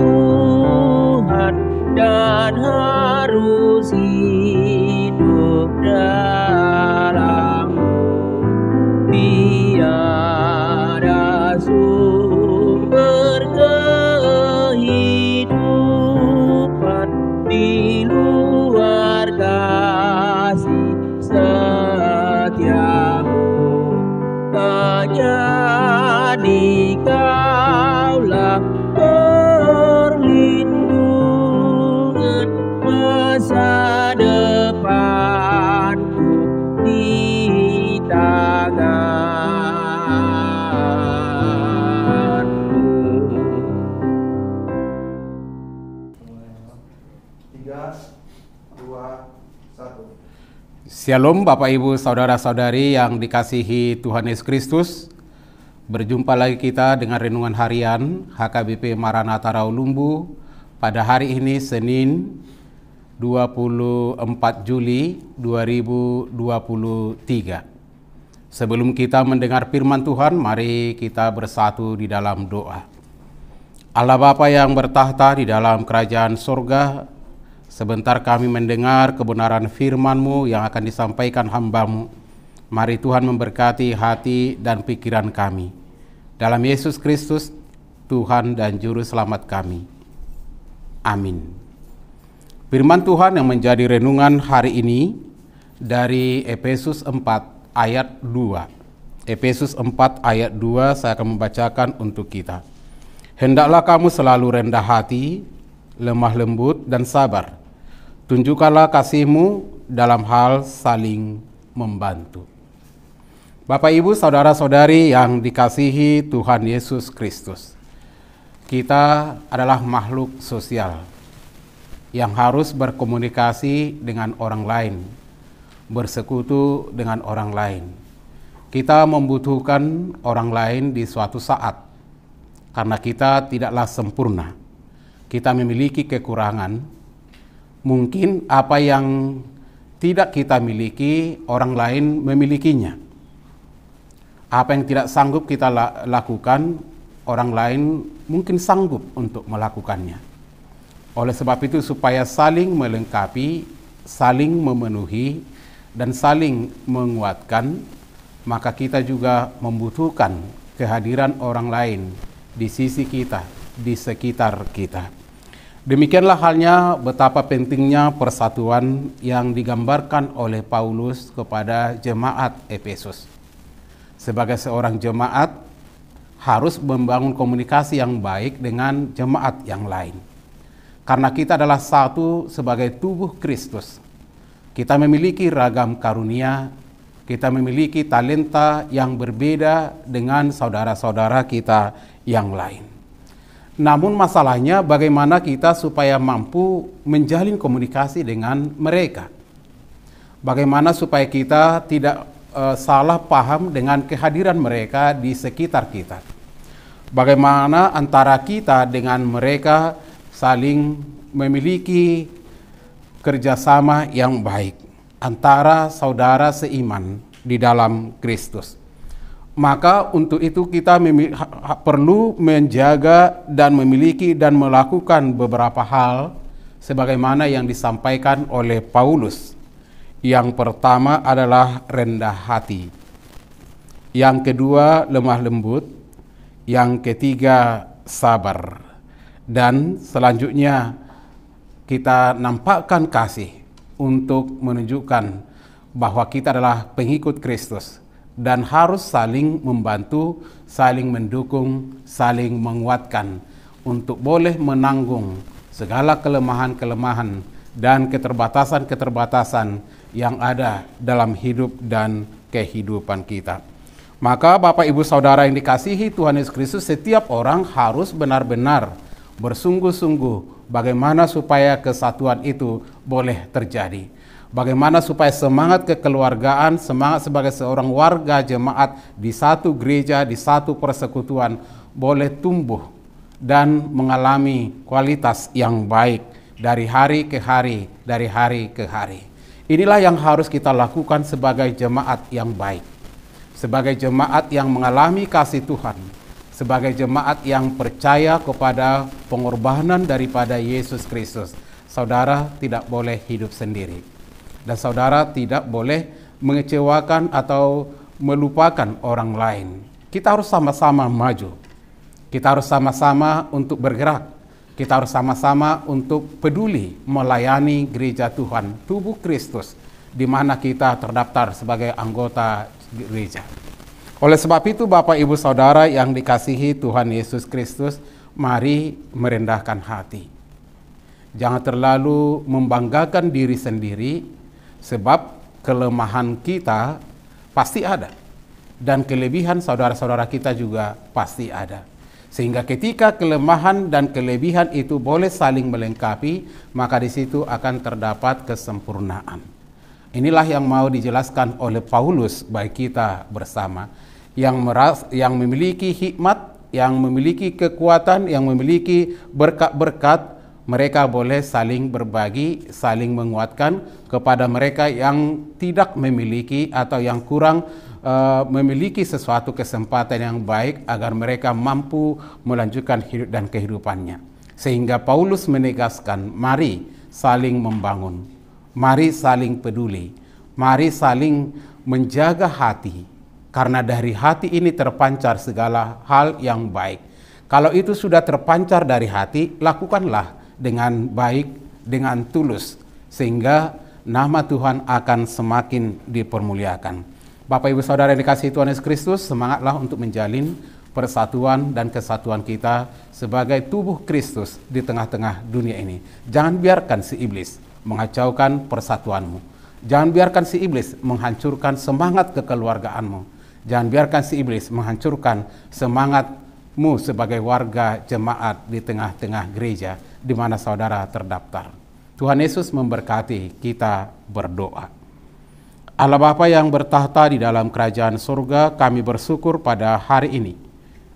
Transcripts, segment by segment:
Tuhan dan harus hidup dalam-Mu. Tiada sumber kehidupan di luar kasih setia-Mu. Hanya Dikaulah perlindungan masa depanku di tangan-Mu. 3, 2, 1. Shalom Bapak Ibu Saudara-saudari yang dikasihi Tuhan Yesus Kristus. Berjumpa lagi kita dengan renungan harian HKBP Maranatha Rawalumbu pada hari ini Senin 24 Juli 2023. Sebelum kita mendengar firman Tuhan, mari kita bersatu di dalam doa. Allah Bapa yang bertahta di dalam kerajaan surga, sebentar kami mendengar kebenaran firman-Mu yang akan disampaikan hamba-Mu. Mari Tuhan memberkati hati dan pikiran kami. Dalam Yesus Kristus, Tuhan dan Juru Selamat kami. Amin. Firman Tuhan yang menjadi renungan hari ini dari Efesus 4 ayat 2. Efesus 4 ayat 2 saya akan membacakan untuk kita. Hendaklah kamu selalu rendah hati, lemah lembut dan sabar. Tunjukkanlah kasih-Mu dalam hal saling membantu. Bapak, Ibu, Saudara-saudari yang dikasihi Tuhan Yesus Kristus. Kita adalah makhluk sosial yang harus berkomunikasi dengan orang lain, bersekutu dengan orang lain. Kita membutuhkan orang lain di suatu saat, karena kita tidaklah sempurna. Kita memiliki kekurangan. Mungkin apa yang tidak kita miliki, orang lain memilikinya. Apa yang tidak sanggup kita lakukan, orang lain mungkin sanggup untuk melakukannya. Oleh sebab itu, supaya saling melengkapi, saling memenuhi, dan saling menguatkan, maka kita juga membutuhkan kehadiran orang lain di sisi kita, di sekitar kita. Demikianlah halnya betapa pentingnya persatuan yang digambarkan oleh Paulus kepada jemaat Efesus. Sebagai seorang jemaat, harus membangun komunikasi yang baik dengan jemaat yang lain. Karena kita adalah satu sebagai tubuh Kristus. Kita memiliki ragam karunia, kita memiliki talenta yang berbeda dengan saudara-saudara kita yang lain. Namun masalahnya bagaimana kita supaya mampu menjalin komunikasi dengan mereka. Bagaimana supaya kita tidak salah paham dengan kehadiran mereka di sekitar kita. Bagaimana antara kita dengan mereka saling memiliki kerjasama yang baik antara saudara seiman di dalam Kristus. Maka untuk itu kita perlu menjaga dan memiliki dan melakukan beberapa hal sebagaimana yang disampaikan oleh Paulus. Yang pertama adalah rendah hati. Yang kedua lemah lembut. Yang ketiga sabar. Dan selanjutnya kita nampakkan kasih untuk menunjukkan bahwa kita adalah pengikut Kristus dan harus saling membantu, saling mendukung, saling menguatkan untuk boleh menanggung segala kelemahan-kelemahan dan keterbatasan-keterbatasan yang ada dalam hidup dan kehidupan kita. Maka Bapak Ibu Saudara yang dikasihi Tuhan Yesus Kristus, setiap orang harus benar-benar bersungguh-sungguh bagaimana supaya kesatuan itu boleh terjadi. Bagaimana supaya semangat kekeluargaan, semangat sebagai seorang warga jemaat di satu gereja, di satu persekutuan boleh tumbuh dan mengalami kualitas yang baik dari hari ke hari, dari hari ke hari. Inilah yang harus kita lakukan sebagai jemaat yang baik, sebagai jemaat yang mengalami kasih Tuhan, sebagai jemaat yang percaya kepada pengorbanan daripada Yesus Kristus, saudara tidak boleh hidup sendiri. Dan saudara tidak boleh mengecewakan atau melupakan orang lain. Kita harus sama-sama maju. Kita harus sama-sama untuk bergerak. Kita harus sama-sama untuk peduli melayani gereja Tuhan, tubuh Kristus, di mana kita terdaftar sebagai anggota gereja. Oleh sebab itu, Bapak Ibu Saudara yang dikasihi Tuhan Yesus Kristus, mari merendahkan hati. Jangan terlalu membanggakan diri sendiri, sebab kelemahan kita pasti ada. Dan kelebihan saudara-saudara kita juga pasti ada. Sehingga ketika kelemahan dan kelebihan itu boleh saling melengkapi, maka di situ akan terdapat kesempurnaan. Inilah yang mau dijelaskan oleh Paulus bagi kita bersama. Yang memiliki hikmat, yang memiliki kekuatan, yang memiliki berkat-berkat, mereka boleh saling berbagi, saling menguatkan kepada mereka yang tidak memiliki atau yang kurang memiliki sesuatu kesempatan yang baik agar mereka mampu melanjutkan hidup dan kehidupannya. Sehingga Paulus menegaskan, mari saling membangun, mari saling peduli, mari saling menjaga hati. Karena dari hati ini terpancar segala hal yang baik. Kalau itu sudah terpancar dari hati, lakukanlah dengan baik, dengan tulus. Sehingga nama Tuhan akan semakin dipermuliakan. Bapak Ibu Saudara yang dikasihi Tuhan Yesus Kristus, semangatlah untuk menjalin persatuan dan kesatuan kita sebagai tubuh Kristus di tengah-tengah dunia ini. Jangan biarkan si iblis mengacaukan persatuanmu. Jangan biarkan si iblis menghancurkan semangat kekeluargaanmu. Jangan biarkan si iblis menghancurkan semangatmu sebagai warga jemaat di tengah-tengah gereja di mana saudara terdaftar. Tuhan Yesus memberkati, kita berdoa. Allah Bapa yang bertahta di dalam kerajaan surga, kami bersyukur pada hari ini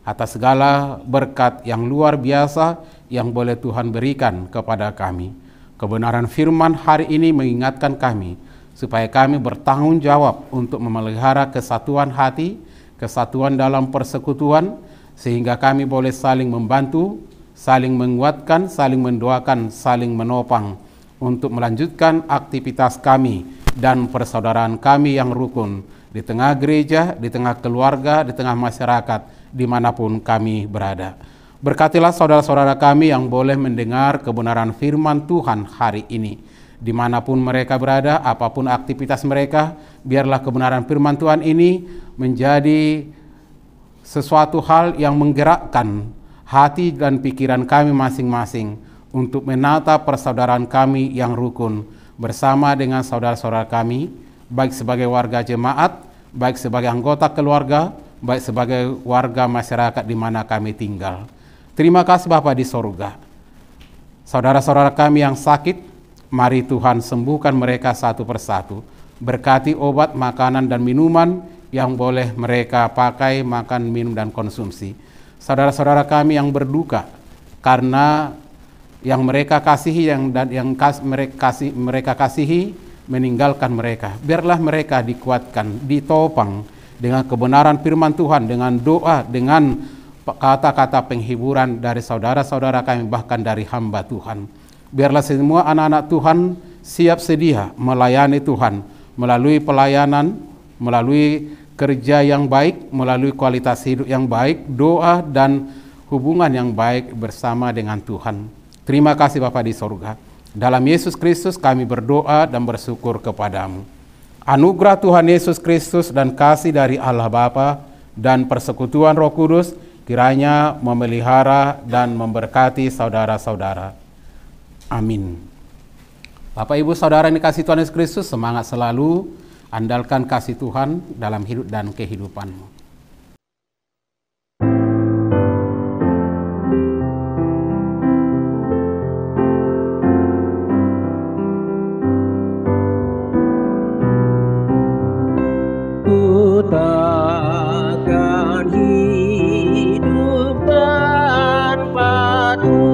atas segala berkat yang luar biasa yang boleh Tuhan berikan kepada kami. Kebenaran firman hari ini mengingatkan kami supaya kami bertanggung jawab untuk memelihara kesatuan hati, kesatuan dalam persekutuan, sehingga kami boleh saling membantu, saling menguatkan, saling mendoakan, saling menopang untuk melanjutkan aktivitas kami dan persaudaraan kami yang rukun di tengah gereja, di tengah keluarga, di tengah masyarakat, dimanapun kami berada. Berkatilah saudara-saudara kami yang boleh mendengar kebenaran firman Tuhan hari ini. Dimanapun mereka berada, apapun aktivitas mereka, biarlah kebenaran firman Tuhan ini menjadi sesuatu hal yang menggerakkan hati dan pikiran kami masing-masing untuk menata persaudaraan kami yang rukun bersama dengan saudara-saudara kami, baik sebagai warga jemaat, baik sebagai anggota keluarga, baik sebagai warga masyarakat di mana kami tinggal. Terima kasih Bapa di sorga. Saudara-saudara kami yang sakit, mari Tuhan sembuhkan mereka satu persatu. Berkati obat, makanan, dan minuman yang boleh mereka pakai, makan, minum, dan konsumsi. Saudara-saudara kami yang berduka karena yang mereka kasihi mereka kasihi meninggalkan mereka. Biarlah mereka dikuatkan, ditopang dengan kebenaran firman Tuhan, dengan doa, dengan kata-kata penghiburan dari saudara-saudara kami, bahkan dari hamba Tuhan. Biarlah semua anak-anak Tuhan siap sedia melayani Tuhan melalui pelayanan, melalui kerja yang baik, melalui kualitas hidup yang baik, doa dan hubungan yang baik bersama dengan Tuhan. Terima kasih Bapa di sorga. Dalam Yesus Kristus kami berdoa dan bersyukur kepadamu. Anugerah Tuhan Yesus Kristus dan kasih dari Allah Bapa dan persekutuan Roh Kudus kiranya memelihara dan memberkati saudara-saudara. Amin. Bapak Ibu Saudara yang dikasihi Tuhan Yesus Kristus, semangat selalu, andalkan kasih Tuhan dalam hidup dan kehidupanmu. Ku takkan hidup tanpa Tuhan.